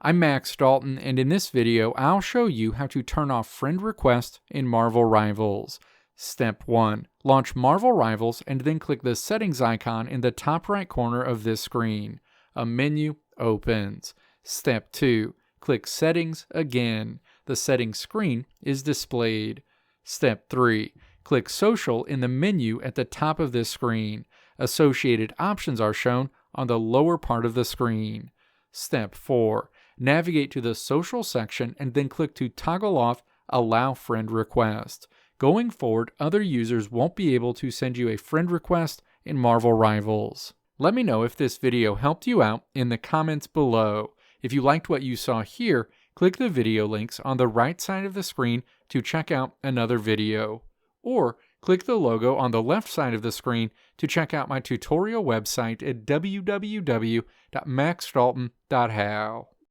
I'm Max Dalton, and in this video, I'll show you how to turn off friend request in Marvel Rivals. Step 1. Launch Marvel Rivals and then click the settings icon in the top right corner of this screen. A menu opens. Step 2. Click Settings again. The settings screen is displayed. Step 3. Click Social in the menu at the top of this screen. Associated options are shown on the lower part of the screen. Step 4. Navigate to the Social section and then click to toggle off Allow Friend Request. Going forward, other users won't be able to send you a friend request in Marvel Rivals. Let me know if this video helped you out in the comments below. If you liked what you saw here, click the video links on the right side of the screen to check out another video. Or click the logo on the left side of the screen to check out my tutorial website at www.maxdalton.how.